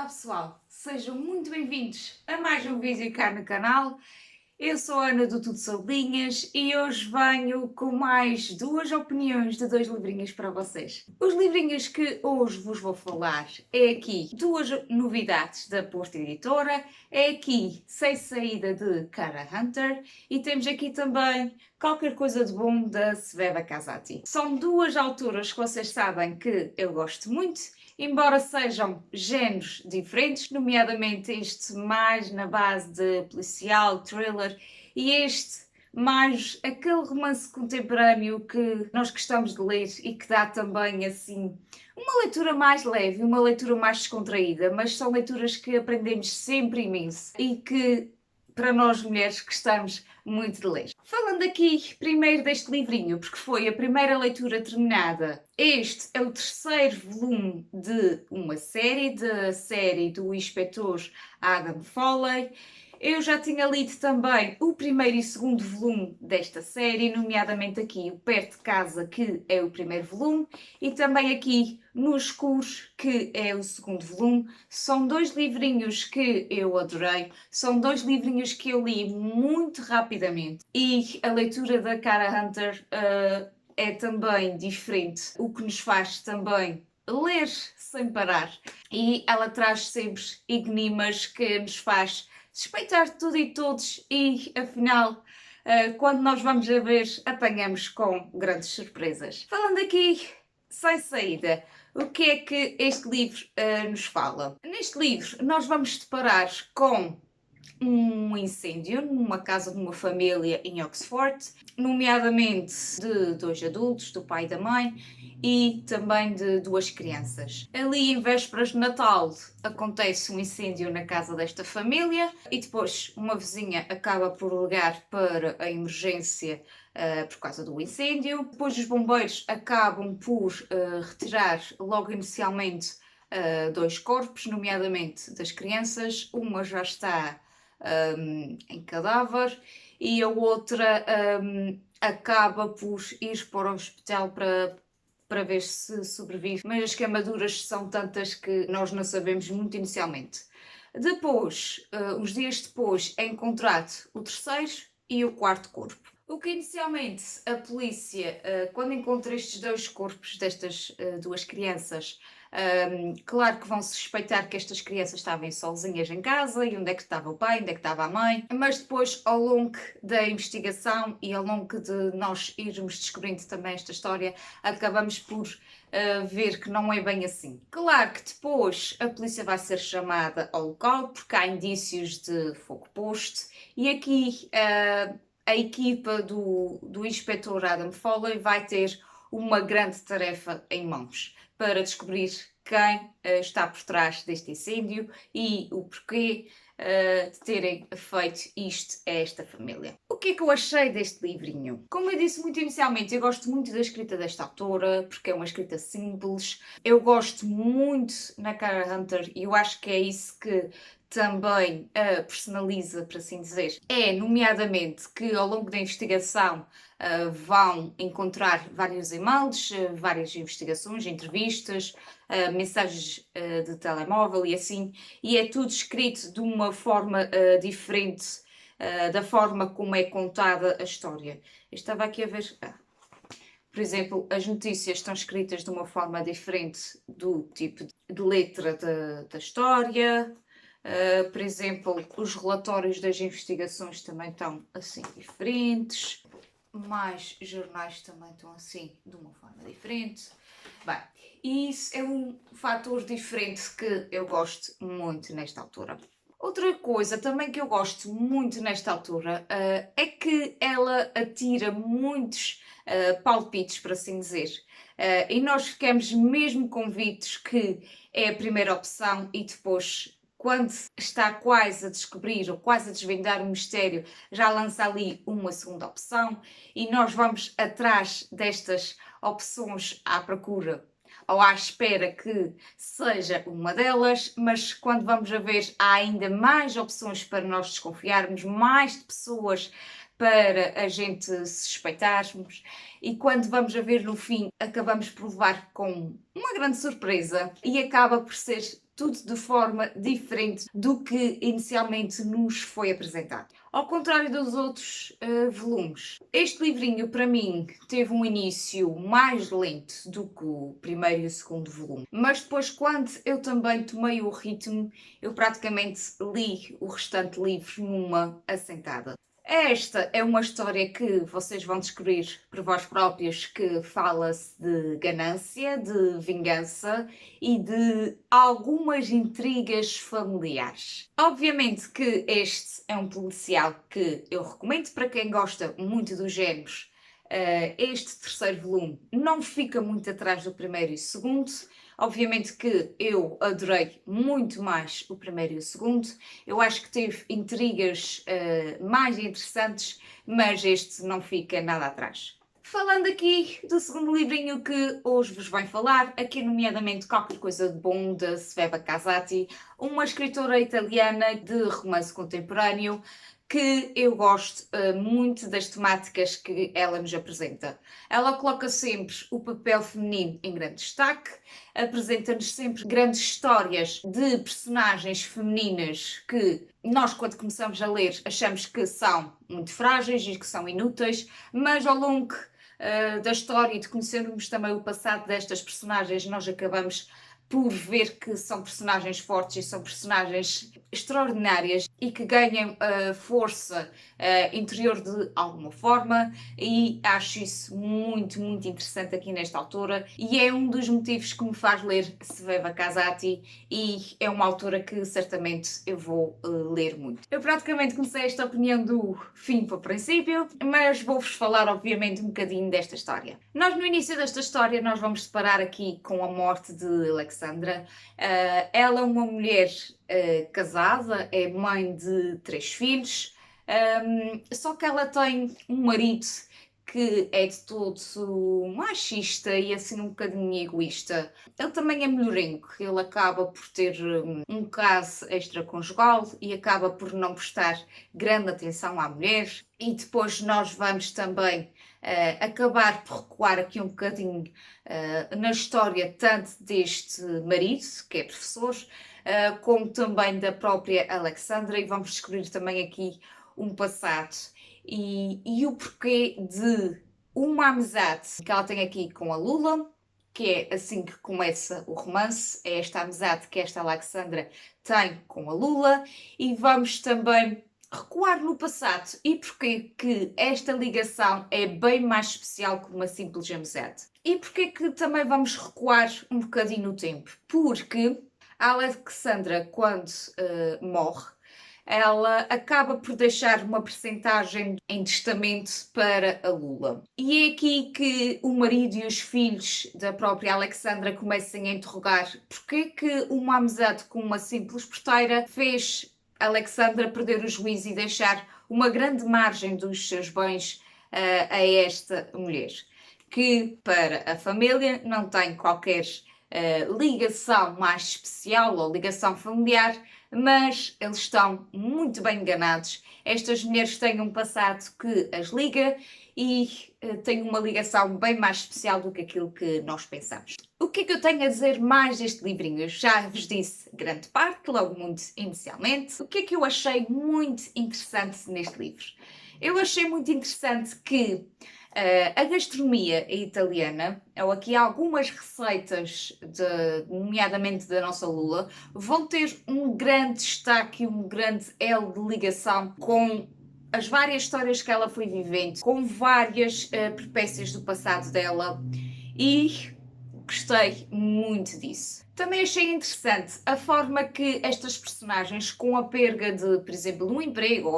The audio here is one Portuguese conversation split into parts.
Olá pessoal, sejam muito bem-vindos a mais um vídeo cá no canal. Eu sou a Ana do Tudo Sobre Linhas e hoje venho com mais duas opiniões de dois livrinhos para vocês. Os livrinhos que hoje vos vou falar é aqui duas novidades da Posto Editora, é aqui Sem Saída de Cara Hunter e temos aqui também Qualquer Coisa de Bom da Sveva Casati. São duas autoras que vocês sabem que eu gosto muito, embora sejam géneros diferentes, nomeadamente este mais na base de policial, thriller, e este mais aquele romance contemporâneo que nós gostamos de ler e que dá também assim uma leitura mais leve, uma leitura mais descontraída, mas são leituras que aprendemos sempre imenso e que para nós mulheres gostamos muito de ler. Falando aqui primeiro deste livrinho, porque foi a primeira leitura terminada, este é o terceiro volume de uma série, da série do Inspetor Adam Foley. Eu já tinha lido também o primeiro e segundo volume desta série, nomeadamente aqui o Perto de Casa, que é o primeiro volume, e também aqui No Escuro, que é o segundo volume. São dois livrinhos que eu adorei, são dois livrinhos que eu li muito rapidamente e a leitura da Cara Hunter é também diferente, o que nos faz também ler sem parar. E ela traz sempre enigmas que nos faz suspeitar de tudo e todos e, afinal, quando nós vamos a ver, apanhamos com grandes surpresas. Falando aqui, sem saída, o que é que este livro nos fala? Neste livro, nós vamos deparar com um incêndio numa casa de uma família em Oxford, nomeadamente de dois adultos, do pai e da mãe, e também de duas crianças. Ali, em vésperas de Natal, acontece um incêndio na casa desta família e depois uma vizinha acaba por ligar para a emergência por causa do incêndio. Depois os bombeiros acabam por retirar logo inicialmente dois corpos, nomeadamente das crianças. Uma já está em cadáver e a outra acaba por ir para o hospital para ver se sobrevive, mas as queimaduras são tantas que nós não sabemos muito inicialmente. Depois, uns dias depois, é encontrado o terceiro e o quarto corpo. O que inicialmente a polícia, quando encontra estes dois corpos destas duas crianças, claro que vão suspeitar que estas crianças estavam sozinhas em casa e onde é que estava o pai, onde é que estava a mãe, mas depois ao longo da investigação e ao longo de nós irmos descobrindo também esta história, acabamos por ver que não é bem assim. Claro que depois a polícia vai ser chamada ao local porque há indícios de fogo posto e aqui a equipa do inspetor Adam Foley vai ter uma grande tarefa em mãos para descobrir quem está por trás deste incêndio e o porquê de terem feito isto a esta família. O que é que eu achei deste livrinho? Como eu disse muito inicialmente, eu gosto muito da escrita desta autora, porque é uma escrita simples. Eu gosto muito na Cara Hunter e eu acho que é isso que também a personaliza, por assim dizer. É, nomeadamente, que ao longo da investigação vão encontrar vários e-mails, várias investigações, entrevistas, mensagens de telemóvel e assim, e é tudo escrito de uma forma diferente da forma como é contada a história. Eu estava aqui a ver, por exemplo, as notícias estão escritas de uma forma diferente do tipo de letra da história. Por exemplo, os relatórios das investigações também estão assim diferentes. Mais jornais também estão assim, de uma forma diferente. Bem, isso é um fator diferente que eu gosto muito nesta altura. Outra coisa também que eu gosto muito nesta altura é que ela atira muitos palpites, por assim dizer. E nós ficamos mesmo convictos que é a primeira opção e depois, quando está quase a descobrir ou quase a desvendar o mistério, já lança ali uma segunda opção e nós vamos atrás destas opções à procura ou à espera que seja uma delas, mas quando vamos a ver há ainda mais opções para nós desconfiarmos, mais de pessoas para a gente suspeitarmos e quando vamos a ver no fim acabamos por levar com uma grande surpresa e acaba por ser tudo de forma diferente do que inicialmente nos foi apresentado. Ao contrário dos outros volumes, este livrinho para mim teve um início mais lento do que o primeiro e o segundo volume, mas depois, quando eu também tomei o ritmo, eu praticamente li o restante livro numa assentada. Esta é uma história que vocês vão descobrir por vós próprios, que fala-se de ganância, de vingança e de algumas intrigas familiares. Obviamente que este é um policial que eu recomendo para quem gosta muito dos géneros. Este terceiro volume não fica muito atrás do primeiro e segundo. Obviamente que eu adorei muito mais o primeiro e o segundo. Eu acho que teve intrigas mais interessantes, mas este não fica nada atrás. Falando aqui do segundo livrinho que hoje vos vai falar, aqui nomeadamente Qualquer Coisa de Bom, de Sveva Casati, uma escritora italiana de romance contemporâneo, que eu gosto muito das temáticas que ela nos apresenta. Ela coloca sempre o papel feminino em grande destaque, apresenta-nos sempre grandes histórias de personagens femininas que nós, quando começamos a ler, achamos que são muito frágeis e que são inúteis, mas ao longo da história e de conhecermos também o passado destas personagens, nós acabamos por ver que são personagens fortes e são personagens extraordinárias e que ganham força interior de alguma forma, e acho isso muito, muito interessante aqui nesta autora, e é um dos motivos que me faz ler Sveva Casati, e é uma autora que certamente eu vou ler muito. Eu praticamente comecei esta opinião do fim para o princípio, mas vou-vos falar obviamente um bocadinho desta história. Nós no início desta história nós vamos deparar aqui com a morte de Alexandra. Ela é uma mulher casada, é mãe de 3 filhos, só que ela tem um marido que é de todo machista e assim um bocadinho egoísta. Ele também é melhorengo, ele acaba por ter um caso extraconjugal e acaba por não prestar grande atenção à mulher. E depois nós vamos também acabar por recuar aqui um bocadinho na história tanto deste marido, que é professor, como também da própria Alexandra, e vamos descobrir também aqui um passado e o porquê de uma amizade que ela tem aqui com a Lula, que é assim que começa o romance, é esta amizade que esta Alexandra tem com a Lula, e vamos também recuar no passado e porquê que esta ligação é bem mais especial que uma simples amizade. E porquê que também vamos recuar um bocadinho no tempo? Porque a Alexandra, quando morre, ela acaba por deixar uma percentagem em testamento para a Lula. E é aqui que o marido e os filhos da própria Alexandra começam a interrogar porque que uma amizade com uma simples porteira fez Alexandra perder o juízo e deixar uma grande margem dos seus bens a esta mulher, que para a família não tem qualquer ligação mais especial ou ligação familiar, mas eles estão muito bem enganados. Estas mulheres têm um passado que as liga e têm uma ligação bem mais especial do que aquilo que nós pensamos. O que é que eu tenho a dizer mais deste livrinho? Eu já vos disse grande parte, logo muito inicialmente. O que é que eu achei muito interessante neste livro? Eu achei muito interessante que a gastronomia italiana, ou aqui algumas receitas, nomeadamente da nossa Lula, vão ter um grande destaque, um grande elo de ligação com as várias histórias que ela foi vivendo, com várias peripécias do passado dela, e gostei muito disso. Também achei interessante a forma que estas personagens, com a perda de, por exemplo, de um emprego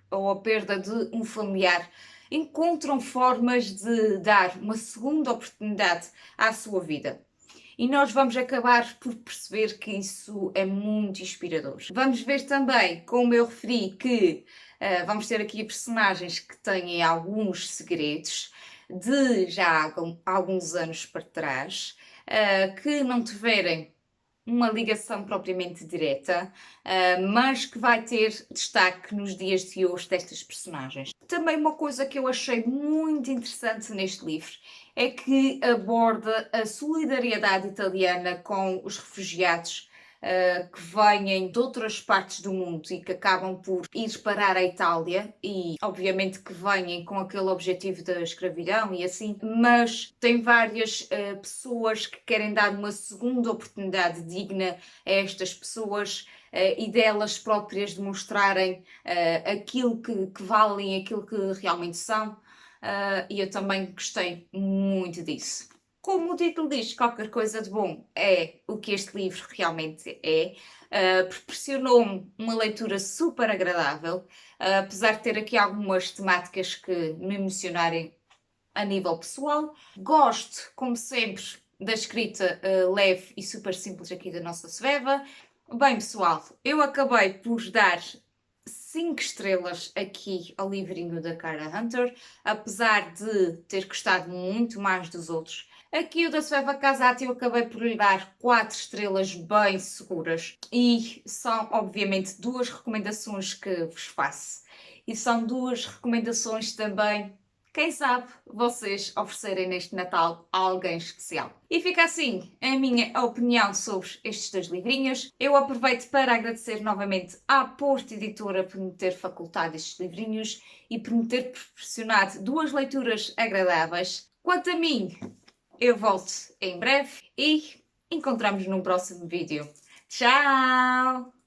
ou a perda de um familiar, encontram formas de dar uma segunda oportunidade à sua vida. E nós vamos acabar por perceber que isso é muito inspirador. Vamos ver também, como eu referi, que vamos ter aqui personagens que têm alguns segredos de já alguns anos para trás, que não tiverem uma ligação propriamente direta, mas que vai ter destaque nos dias de hoje destas personagens. Também uma coisa que eu achei muito interessante neste livro é que aborda a solidariedade italiana com os refugiados que vêm de outras partes do mundo e que acabam por ir parar a Itália e obviamente que vêm com aquele objetivo da escravidão e assim, mas tem várias pessoas que querem dar uma segunda oportunidade digna a estas pessoas e delas próprias demonstrarem aquilo que valem, aquilo que realmente são. E eu também gostei muito disso. Como o título diz, qualquer coisa de bom é o que este livro realmente é. Proporcionou-me uma leitura super agradável, apesar de ter aqui algumas temáticas que me emocionarem a nível pessoal. Gosto, como sempre, da escrita leve e super simples aqui da nossa Sveva. Bem, pessoal, eu acabei por dar 5 estrelas aqui ao livrinho da Cara Hunter, apesar de ter gostado muito mais dos outros. Aqui o da Sveva Casati eu acabei por lhe dar 4 estrelas bem seguras e são obviamente 2 recomendações que vos faço. E são 2 recomendações também, quem sabe, vocês oferecerem neste Natal a alguém especial. E fica assim a minha opinião sobre estes 2 livrinhos. Eu aproveito para agradecer novamente à Porto Editora por me ter facultado estes livrinhos e por me ter proporcionado 2 leituras agradáveis. Quanto a mim, eu volto em breve e encontramos num próximo vídeo. Tchau!